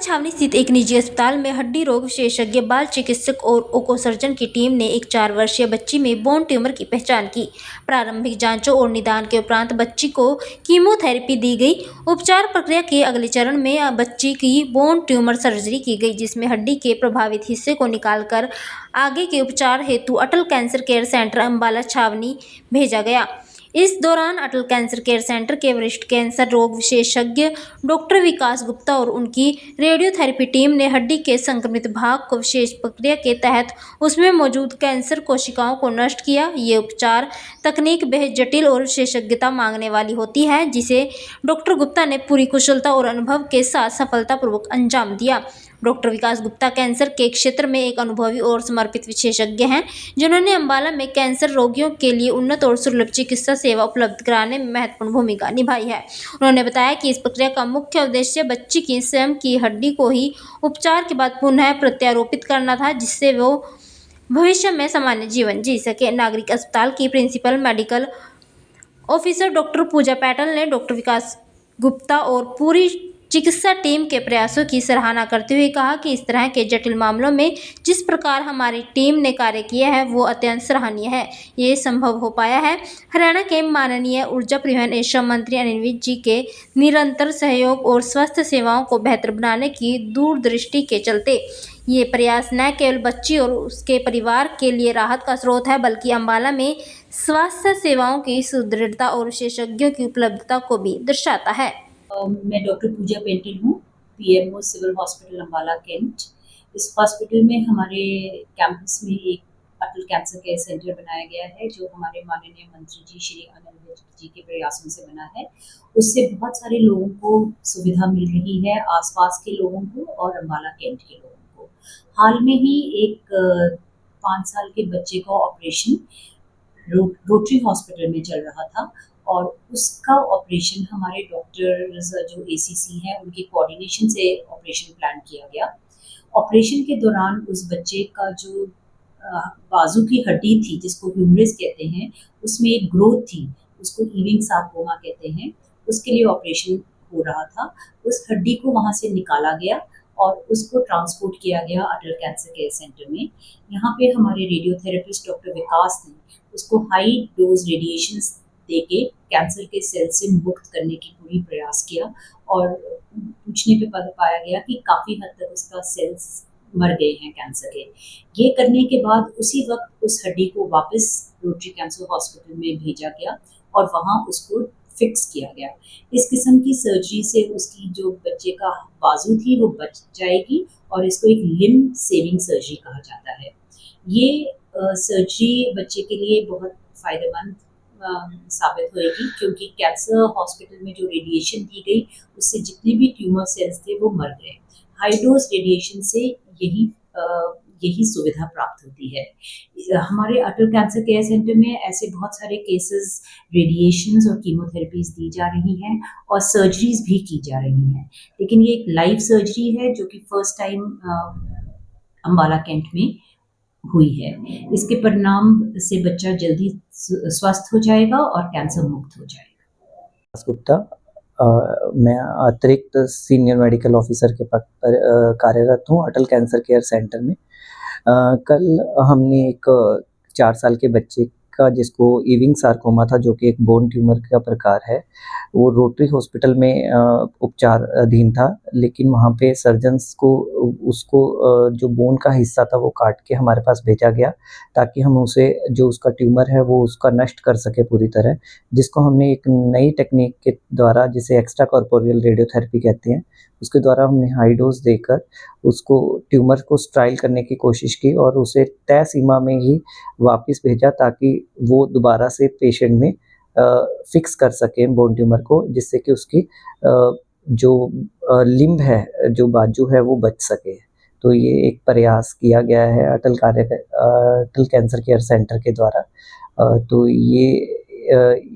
छावनी स्थित एक निजी अस्पताल में हड्डी रोग विशेषज्ञ बाल चिकित्सक और ओकोसर्जन की टीम ने एक 4 वर्षीय बच्ची में बोन ट्यूमर की पहचान की। प्रारंभिक जांचों और निदान के उपरांत बच्ची को कीमोथेरेपी दी गई। उपचार प्रक्रिया के अगले चरण में बच्ची की बोन ट्यूमर सर्जरी की गई, जिसमें हड्डी के प्रभावित हिस्से को निकालकर आगे के उपचार हेतु अटल कैंसर केयर सेंटर अम्बाला छावनी भेजा गया। इस दौरान अटल कैंसर केयर सेंटर के वरिष्ठ कैंसर रोग विशेषज्ञ डॉक्टर विकास गुप्ता और उनकी रेडियोथेरेपी टीम ने हड्डी के संक्रमित भाग को विशेष प्रक्रिया के तहत उसमें मौजूद कैंसर कोशिकाओं को नष्ट किया। ये उपचार तकनीक बेहद जटिल और विशेषज्ञता मांगने वाली होती है, जिसे डॉक्टर गुप्ता ने पूरी कुशलता और अनुभव के साथ सफलतापूर्वक अंजाम दिया। डॉक्टर विकास गुप्ता कैंसर के क्षेत्र में एक अनुभवी और समर्पित विशेषज्ञ हैं, जिन्होंने अम्बाला में कैंसर रोगियों के लिए उन्नत और सुलभ चिकित्सा सेवा उपलब्ध कराने में महत्वपूर्ण भूमिका निभाई है। उन्होंने बताया कि इस प्रक्रिया का मुख्य उद्देश्य बच्ची की स्वयं की हड्डी को ही उपचार के बाद पुनः प्रत्यारोपित करना था, जिससे वो भविष्य में सामान्य जीवन जी सके। नागरिक अस्पताल की प्रिंसिपल मेडिकल ऑफिसर डॉक्टर पूजा पैटल ने डॉक्टर विकास गुप्ता और पूरी चिकित्सा टीम के प्रयासों की सराहना करते हुए कहा कि इस तरह के जटिल मामलों में जिस प्रकार हमारी टीम ने कार्य किया है वो अत्यंत सराहनीय है। ये संभव हो पाया है हरियाणा के माननीय ऊर्जा परिवहन एवं श्रम मंत्री अनिल विज जी के निरंतर सहयोग और स्वास्थ्य सेवाओं को बेहतर बनाने की दूरदृष्टि के चलते। ये प्रयास न केवल बच्ची और उसके परिवार के लिए राहत का स्रोत है, बल्कि अम्बाला में स्वास्थ्य सेवाओं की सुदृढ़ता और विशेषज्ञों की उपलब्धता को भी दर्शाता है। मैं डॉक्टर पूजा पेंटल हूँ, PMO civil hospital Ambala Cantt. इस हॉस्पिटल में हमारे कैंपस में एक अटल कैंसर केयर सेंटर बनाया गया है, जो हमारे माननीय मंत्री जी श्री अनिल विज जी के प्रयासों से बना है। उससे बहुत सारे लोगों को सुविधा मिल रही है, आसपास के लोगों को और अम्बाला कैंट के लोगों को। हाल में ही एक 5 साल के बच्चे का ऑपरेशन रोटरी हॉस्पिटल में चल रहा था और उसका ऑपरेशन हमारे डॉक्टर्स जो एसीसी हैं उनके कोऑर्डिनेशन से ऑपरेशन प्लान किया गया। ऑपरेशन के दौरान उस बच्चे का जो बाजू की हड्डी थी, जिसको ह्यूमरस कहते हैं, उसमें एक ग्रोथ थी, उसको ईविंग सार्कोमा कहते हैं। उसके लिए ऑपरेशन हो रहा था। उस हड्डी को वहाँ से निकाला गया और उसको ट्रांसपोर्ट किया गया अटल कैंसर केयर सेंटर में। यहाँ पे हमारे रेडियोथेरेपिस्ट डॉक्टर विकास ने उसको हाई डोज रेडिएशन देके कैंसर के सेल से मुक्त करने की पूरी प्रयास किया और पूछने पे पाया गया कि काफ़ी हद तक उसका सेल्स मर गए हैं कैंसर के। ये करने के बाद उसी वक्त उस हड्डी को वापस रोटरी कैंसर हॉस्पिटल में भेजा गया और वहाँ उसको फिक्स किया गया। इस किस्म की सर्जरी से उसकी जो बच्चे का बाजू थी वो बच जाएगी और इसको एक लिम्ब सेविंग सर्जरी कहा जाता है। ये सर्जरी बच्चे के लिए बहुत फ़ायदेमंद साबित होएगी, क्योंकि कैंसर हॉस्पिटल में जो रेडिएशन दी गई उससे जितने भी ट्यूमर सेल्स थे वो मर गए। हाई डोज रेडिएशन से यही सुविधा प्राप्त होती है। हमारे अटल कैंसर केयर सेंटर में ऐसे बहुत सारे केसेस रेडिएशंस और कीमोथेरेपीज दी जा रही हैं और सर्जरीज भी की जा रही हैं, लेकिन ये एक लाइव सर्जरी है जो कि फर्स्ट टाइम अम्बाला कैंट में हुई है। इसके परिणाम से बच्चा जल्दी स्वस्थ हो जाएगा और कैंसर मुक्त हो जाएगा। गुप्ता, मैं अतिरिक्त सीनियर मेडिकल ऑफिसर के पद पर कार्यरत हूँ अटल कैंसर केयर सेंटर में। कल हमने एक 4 साल के बच्चे का, जिसको ईविंग सार्कोमा था, जो कि एक बोन ट्यूमर का प्रकार है, वो रोटरी हॉस्पिटल में उपचार अधीन था, लेकिन वहाँ पे सर्जन्स को उसको जो बोन का हिस्सा था वो काट के हमारे पास भेजा गया ताकि हम उसे, जो उसका ट्यूमर है वो उसका नष्ट कर सके पूरी तरह, जिसको हमने एक नई टेक्निक के द्वारा, जिसे एक्स्ट्रा कॉर्पोरियल रेडियोथेरेपी कहते हैं, उसके द्वारा हमने हाई डोज देकर उसको ट्यूमर को स्ट्राइल करने की कोशिश की और उसे तय सीमा में ही वापस भेजा ताकि वो दोबारा से पेशेंट में फिक्स कर सकें बोन ट्यूमर को, जिससे कि उसकी जो लिम्ब है, जो बाजू है, वो बच सके। तो ये एक प्रयास किया गया है अटल कैंसर केयर सेंटर के द्वारा। तो ये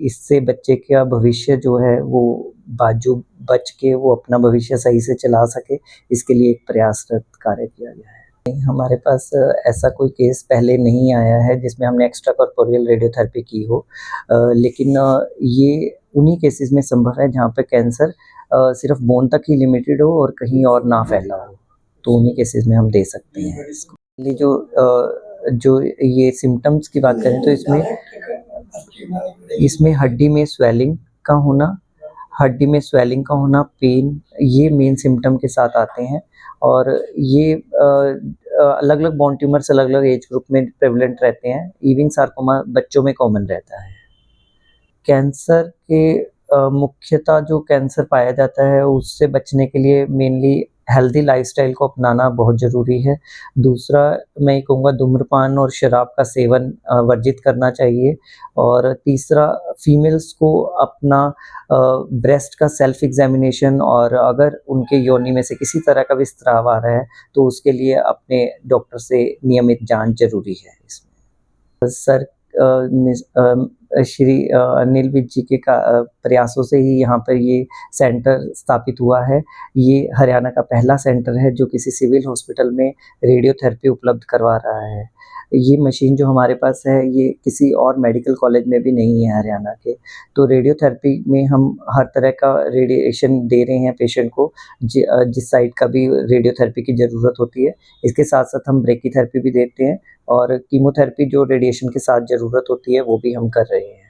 इससे बच्चे का भविष्य जो है वो बाजू बच के वो अपना भविष्य सही से चला सके, इसके लिए एक प्रयासरत कार्य किया गया है। हमारे पास ऐसा कोई केस पहले नहीं आया है जिसमें हमने एक्स्ट्रा कॉर्पोरियल रेडियोथेरेपी की हो, लेकिन ये उन्हीं केसेस में संभव है जहाँ पे कैंसर सिर्फ बोन तक ही लिमिटेड हो और कहीं और ना फैला हो, तो उन्हीं केसेस में हम दे सकते हैं इसको। ये जो ये सिम्पटम्स की बात करें तो इसमें हड्डी में स्वेलिंग का होना, पेन, ये मेन सिम्पटम के साथ आते हैं। और ये अलग-अलग बोन ट्यूमर्स अलग-अलग एज ग्रुप में प्रेवलेंट रहते हैं। इविंग सार्कोमा बच्चों में कॉमन रहता है। कैंसर के मुख्यतः जो कैंसर पाया जाता है उससे बचने के लिए मेनली हेल्दी लाइफस्टाइल को अपनाना बहुत ज़रूरी है। दूसरा, मैं ये कहूँगा धूम्रपान और शराब का सेवन वर्जित करना चाहिए। और तीसरा, फीमेल्स को अपना ब्रेस्ट का सेल्फ एग्ज़ामिनेशन, और अगर उनके योनि में से किसी तरह का भी स्राव आ रहा है तो उसके लिए अपने डॉक्टर से नियमित जाँच ज़रूरी है इसमें। सर श्री अनिल विज जी के प्रयासों से ही यहाँ पर ये सेंटर स्थापित हुआ है। ये हरियाणा का पहला सेंटर है जो किसी सिविल हॉस्पिटल में रेडियोथेरेपी उपलब्ध करवा रहा है। ये मशीन जो हमारे पास है ये किसी और मेडिकल कॉलेज में भी नहीं है हरियाणा के। तो रेडियोथेरेपी में हम हर तरह का रेडिएशन दे रहे हैं पेशेंट को, जिस साइट का भी रेडियोथेरेपी की ज़रूरत होती है। इसके साथ-साथ हम ब्रेकीथेरेपी भी देते हैं, और कीमोथेरेपी जो रेडिएशन के साथ ज़रूरत होती है वो भी हम कर रहे हैं।